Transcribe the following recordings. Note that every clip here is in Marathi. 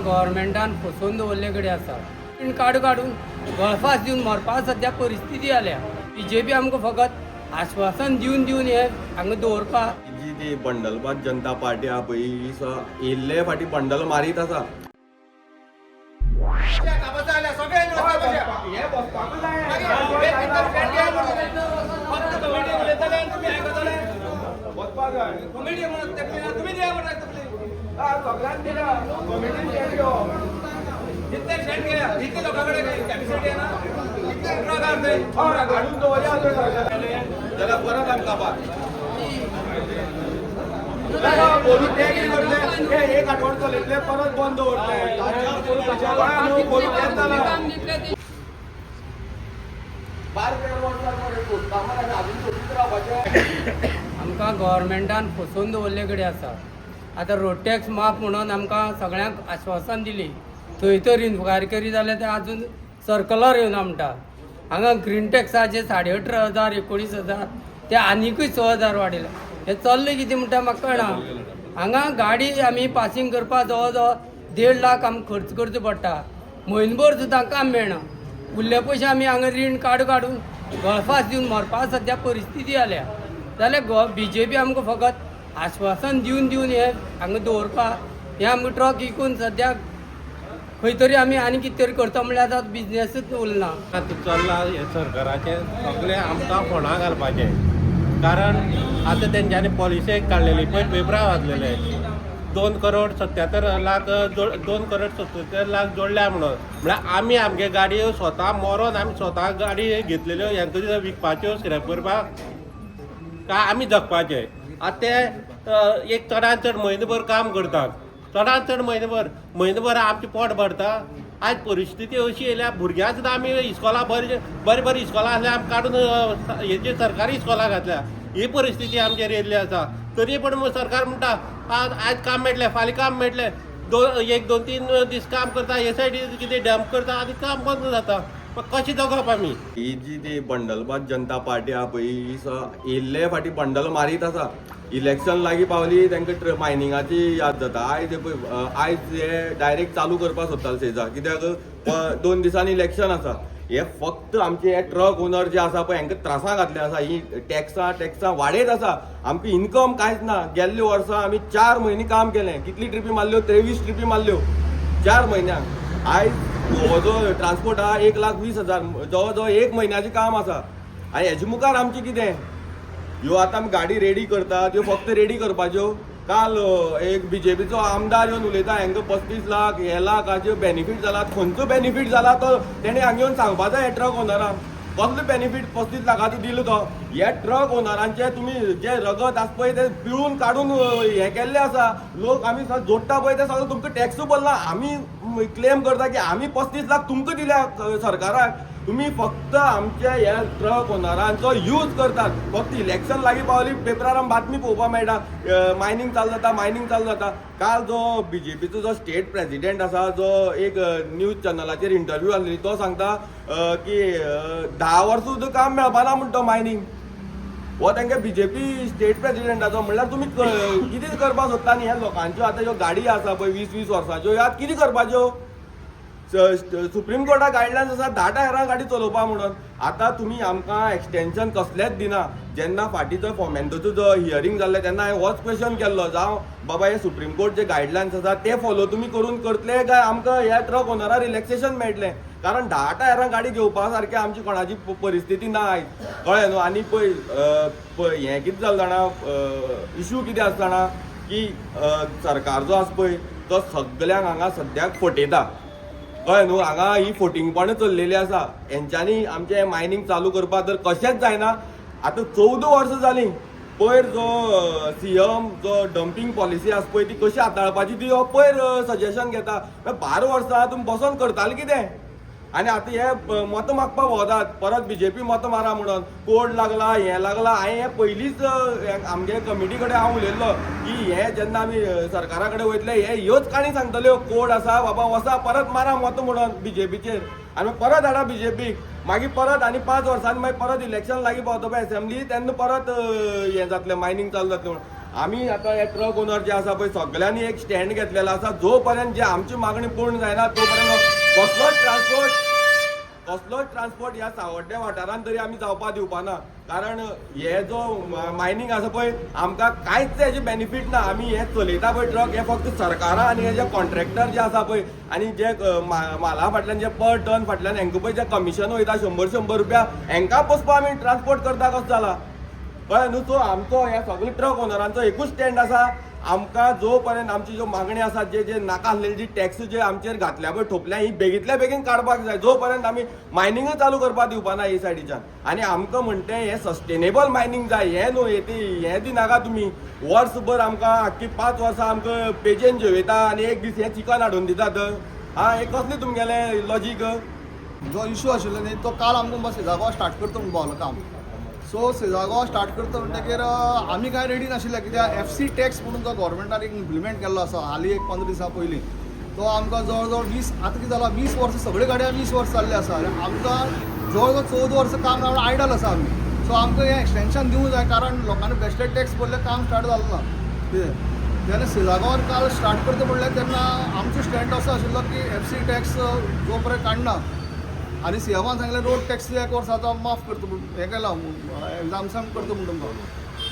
गव्हर्मेंटान फसोवन दवरले कडेन आसा काडून गळफास दिवन मरपा सध्या परिस्थिती जाल्या। बीजेपी आमकां फकत आश्वासन दिवन हे हांगा दवरपा जी ती बंडलबाद जनता पार्टी आहा पळय ही येयल्ले फाटी बंडल मारीत आसा। जाल्यार परत आमकां एक आठवडो चलयतले परत बंद दवरले। आमकां गव्हर्मेंटान फसोवन दवरले कडेन आसा। आतां रोड टॅक्स माफ म्हणून आमकां सगळ्यांक आश्वासन दिली, थंय तर इन्क्वायरी करी जाल्यार ते आजून सर्कलर येवना म्हणटा। हांगा ग्रीन टॅक्साचे 18,500 19,000 ते आनिकूय 6,000 वाडयले। हे चल्लें कितें म्हणटा म्हाका कळना। हांगा गाडी आमी पासींग करपाक जवळ जवळ 1.5 लाख आमकां खर्च करचो पडटा, म्हयनोभर सुद्दां काम मेळना। उरले पयशे आमी हांगा रीण काडून गळफास दिवन मरपा सध्या परिस्थिती जाल्या। जाल्यार बीजेपी आमकां फकत आश्वासन दिवन हे हांगा दवरपा हे आमकां ट्रक विकून सद्याक खंय तरी आमी आनी कितें तरी करता म्हणल्यार आतां बिजनेसूच उरना। आतां चल्ला हे सरकाराचे सगळे आमकां फोंडा घालपाचे, कारण आतां तेंच्यांनी पॉलिसी काडलेली पळय पेपरां वाचलेले 2 करोड 77 लाख 2 करोड 77 लाख जोडल्या म्हणून। म्हळ्यार आमी आमगे गाडयो स्वता मरोन आमी स्वता गाडी घेतलेल्यो हेंका विकपाच्यो स्क्रॅप करपाक काय आमी जगपाचे। आतां ते एक चडांत चड म्हयनोभर काम करतात, चडांत चड म्हयनोभर आमचें पोट भरता। आयज परिस्थिती अशी येयल्या भुरग्यां सुद्दां आमी इस्कॉला बरी इस्कॉलां आसल्या आमी काडून हेजे सरकारी इस्कॉलां घातल्या। ही परिस्थिती आमचेर येयल्ली आसा, तरी पूण सरकार म्हणटा आयज काम मेळटलें फाल्यां काम मेळटलें, 1-2-3 दीस काम करता, हे सायडीन कितें डॅम्प करता आनी काम बंद जाता। कशें जगप आमी? ही जी ती बंडलबाद जनता पार्टी आहा पळय ही येयल्ले फाटी बंडल मारीत आसा। इलेक्शन लागीं पावली तांकां मायनिंगाची याद जाता। आयज हे डायरेक्ट चालू करपाक सोदताले सेजा, कित्याक 2 दिसांनी इलेक्शन आसा। हे फक्त आमचे हे ट्रक ओनर जे आसा पळय हांकां त्रासां घातले आसा। ही टॅक्सां वाडयत आसा, आमकां इन्कम कांयच ना। गेल्ले वर्सा आमी 4 म्हयने काम केलें, कितली ट्रिपी मारल्यो 23 ट्रिपी मारल्यो 4 म्हयन्यांक। आयज हो जो ट्रान्सपोर्ट आहा 1,20,000 जवळ जवळ 1 म्हयन्याचें काम आसा। आनी हेजे मुखार आमचें कितें? ह्यो आतां आमी गाडी रेडी करतात, त्यो फक्त रेडी करपाच्यो। काल एक बीजेपीचो आमदार येवन उलयता हांकां 35 लाख हे लाखाच्यो बेनिफीट जाला। खंयचो बेनिफीट जाला तो तेणें हांगा येवन सांगपा जाय। हे ट्रक ओनरांक कसलो बेनिफीट 35 लाखाचो दिलो तो? हे ट्रक ओनरांचे तुमी जे रगत आसा पळय ते पिळून काडून हे केल्ले आसा। लोक आमी जोडटा पळय ते सगळें तुमकां टॅक्स भरला। आमी क्लेम करता की आमी 35 लाख तुमकां दिल्या सरकाराक, तुमी फक्त आमच्या ह्या ट्रक ओनरांचो यूज करतात। फक्त इलेक्शन लागीं पावली पेपरार बातमी पळोवपाक मेळटा मायनिंग चालू जाता। काल जो बीजेपीचो जो स्टेट प्रेसिडेंट आसा, जो एक न्यूज चॅनलाचेर इंटरव्यू आसली, तो सांगता की 10 वर्सां सुद्दां काम मेळपाना म्हणटा मायनिंग। हो तांकां बीजेपी स्टेट प्रेसिडेंटाचो म्हणल्यार तुमी कितें करपाक सोदता न्ही? ह्या लोकांच्यो आतां ह्यो गाडी आसा पळय 20-20 वर्सांच्यो, ह्या कितें करपाच्यो? सुप्रीम कोर्टाक गायडलायन्स आसा 10 टायरां गाडी चलोवपा म्हणून। आतां तुमी आमकां एक्सटेन्शन कसलेंच दिना। जेन्ना फाटीचो फॉर्मेंटोचो जो हियरींग जाल्ले तेन्ना हांवें होच क्वेश्चन केल्लो, जावं बाबा हे सुप्रीम कोर्ट जे गायडलायन्स आसा ते फॉलो तुमी करून करतले काय आमकां ह्या ट्रक ओनराक रिलॅक्सेशन मेळटलें? कारण 10 टायरां गाडी घेवपा सारकी आमची कोणाची परिस्थिती ना आयज, कळ्ळें न्हू? आनी पळय हें कितें जालें जाणा, इश्यू कितें आसा जाणा की सरकार जो आसा पळय तो सगल्यांक हांगा सद्याक फटयता, कळ्ळें न्हू? हांगा ही फटिंगपणां चल्लेली आसा। हेंच्यांनी आमचें मायनिंग चालू करपाक तर कशेंच जायना। आतां 14 वर्सां जालीं पयर जो सीएम जो डंपिंग पॉलिसी आसा पळय ती कशी हाताळपाची ती हो पयर सजेशन घेता। 12 वर्सां तुमी बसोन करताले कितें? आनी आतां हे मतां मागपाक वतात परत बीजेपी मतां मारा म्हणून। कोड लागला हें लागला। हांवें हें पयलींच आमगे कमिटी कडेन हांव उलयल्लो की हे जेन्ना आमी सरकारा कडेन वयतले हे ह्योच काणी सांगतल्यो, कोड आसा बाबा वसा परत मारा मतां म्हणून बीजेपीचेर, आनी परत हाडा बीजेपीक। मागीर परत आनी 5 वर्सांनी मागीर परत इलेक्शन लागीं पावता पळय असेंब्ली, तेन्ना परत हें जातलें मायनिंग चालू जातलें म्हणून। आमी आतां हे ट्रक ओनर जे आसा पळय सगळ्यांनी एक स्टँड घेतलेलो आसा जो पर्यंत जे आमची मागणी पूर्ण जायना तो पर्यंत कसलोच ट्रान्सपोर्ट ह्या सावड्ड्या वाठारांत तरी आमी जावपा दिवपाना कारण हे जो मायनींग आसा पळय आमकां कांयच हेजे बेनिफीट ना आमी हे चलयता पळय ट्रक हे फक्त सरकारा आनी हे जे कॉन्ट्रॅक्टर जे आसा पळय आनी जे माला फाटल्यान जे पर टन फाटल्यान हांकां पळय जे कमिशन वयता 100 रुपया हांकां पोसपा आमी ट्रान्सपोर्ट करता कसो जाला कळ्ळें न्हू सो आमचो ह्या सगळ्या ट्रक ओनरांचो एकूच स्टँड आसा आमकां जो पर्यंत आमची ज्यो मागणी आसात जे नाका आसलेली जी टॅक्स जे आमचेर घातल्या पळय ठोपल्या ही बेगींतल्या बेगीन काडपाक जाय जो पर्यंत आमी मायनिंगूय चालू करपाक दिवपाना हे सायडीच्यान आनी आमकां म्हणटे हे सस्टेनेबल मायनिंग जाय हे न्हू हे दिनाका तुमी वर्सभर आमकां आख्खी 5 वर्सां आमकां पेजेन जेवयता आनी एक दीस हे चिकन हाडून दितात हा हे कसलें तुमगेलें लॉजीक जो इशू आशिल्लो न्ही तो काल आमकां सेजागो स्टार्ट करता म्हणून पावलो काम सो सेजागो स्टार्ट करता म्हणटकीर आमी कांय रेडी नाशिल्ले कित्याक FC टॅक्स म्हणून जो गव्हर्मेंटान एक इम्प्लिमेंट केल्लो आसा हालीं एक 15 दिसां पयलीं तो आमकां जवळ जवळ 20 आतां कितें जाला 20 वर्सां सगळे गाड्या 20 वर्सां जाल्ले आसा आनी आमकां जवळ जवळ 14 वर्सां काम रावन आयडल आसा आमी सो आमकां हें एक्सटेंशन दिवंक जाय कारण लोकांनी बेस्टेड टॅक्स भरले काम स्टार्ट जालें ना कितें जेन्ना सेजागोवर काल स्टार्ट करता म्हणलें तेन्ना आमचो स्टँड असो आशिल्लो की FC टॅक्स जो पर्यंत काडना आनी सीएमान सांगलें रोड टॅक्स 1 वर्साचो माफ करता म्हणून हें केलां एग्जाम्शन करता म्हणून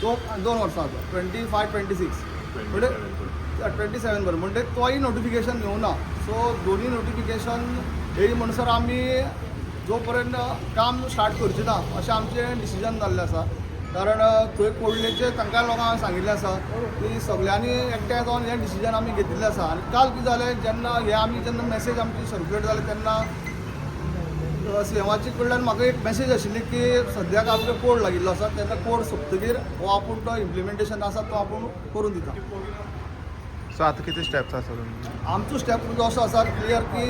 तो 2 वर्सांचो 25-26 म्हणजे 27 बरें म्हणजे तोय नोटिफिकेशन येवना सो दोनी नोटिफिकेशन येयी म्हणसर आमी जो पर्यंत काम स्टार्ट करचें ना अशें आमचें डिसिजन जाल्लें आसा कारण थंय कोडलेचे तांकां लोकांक सांगिल्लें आसा की सगळ्यांनी एकठांय जावन हें डिसिजन आमी घेतिल्लें आसा आनी काल कितें जालें जेन्ना हे आमी जेन्ना मॅसेज आमची सर्क्युलेट जाली तेन्ना सीएमाचे कडल्यान म्हाका एक मॅसेज आशिल्ली की सद्याक आमकां कोड लागिल्लो आसा तेन्ना कोड सोंपतकीर हो आपूण तो इम्प्लिमेंटेशन आसा तो आपूण करून दिता सो आतां कितें स्टेप्स आसा तुमचे आमचो स्टेप जो असो आसा क्लियर की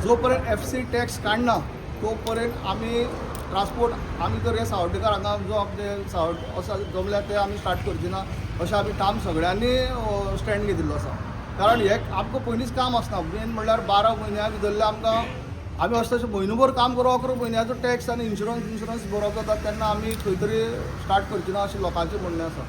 जो पर्यंत FC टॅक्स काडना तो पर्यंत आमी ट्रान्सपोर्ट आमी तर हे सावड्डेकार हांगा जो आमचे सावड असो जमल्या ते आमी स्टार्ट करचे ना अशें आमी ठाम सगळ्यांनी स्टँड घेतिल्लो आसा कारण हे आमकां पयलींच काम आसना मेन म्हणल्यार 12 म्हयन्या भितरले आमकां आमी अशें तशें म्हयनोभर काम करप करून म्हयन्याचो टॅक्स आनी इन्शुरन्स भरप जाता तेन्ना आमी खंय तरी स्टार्ट करचे ना अशें लोकांचें म्हणणें आसा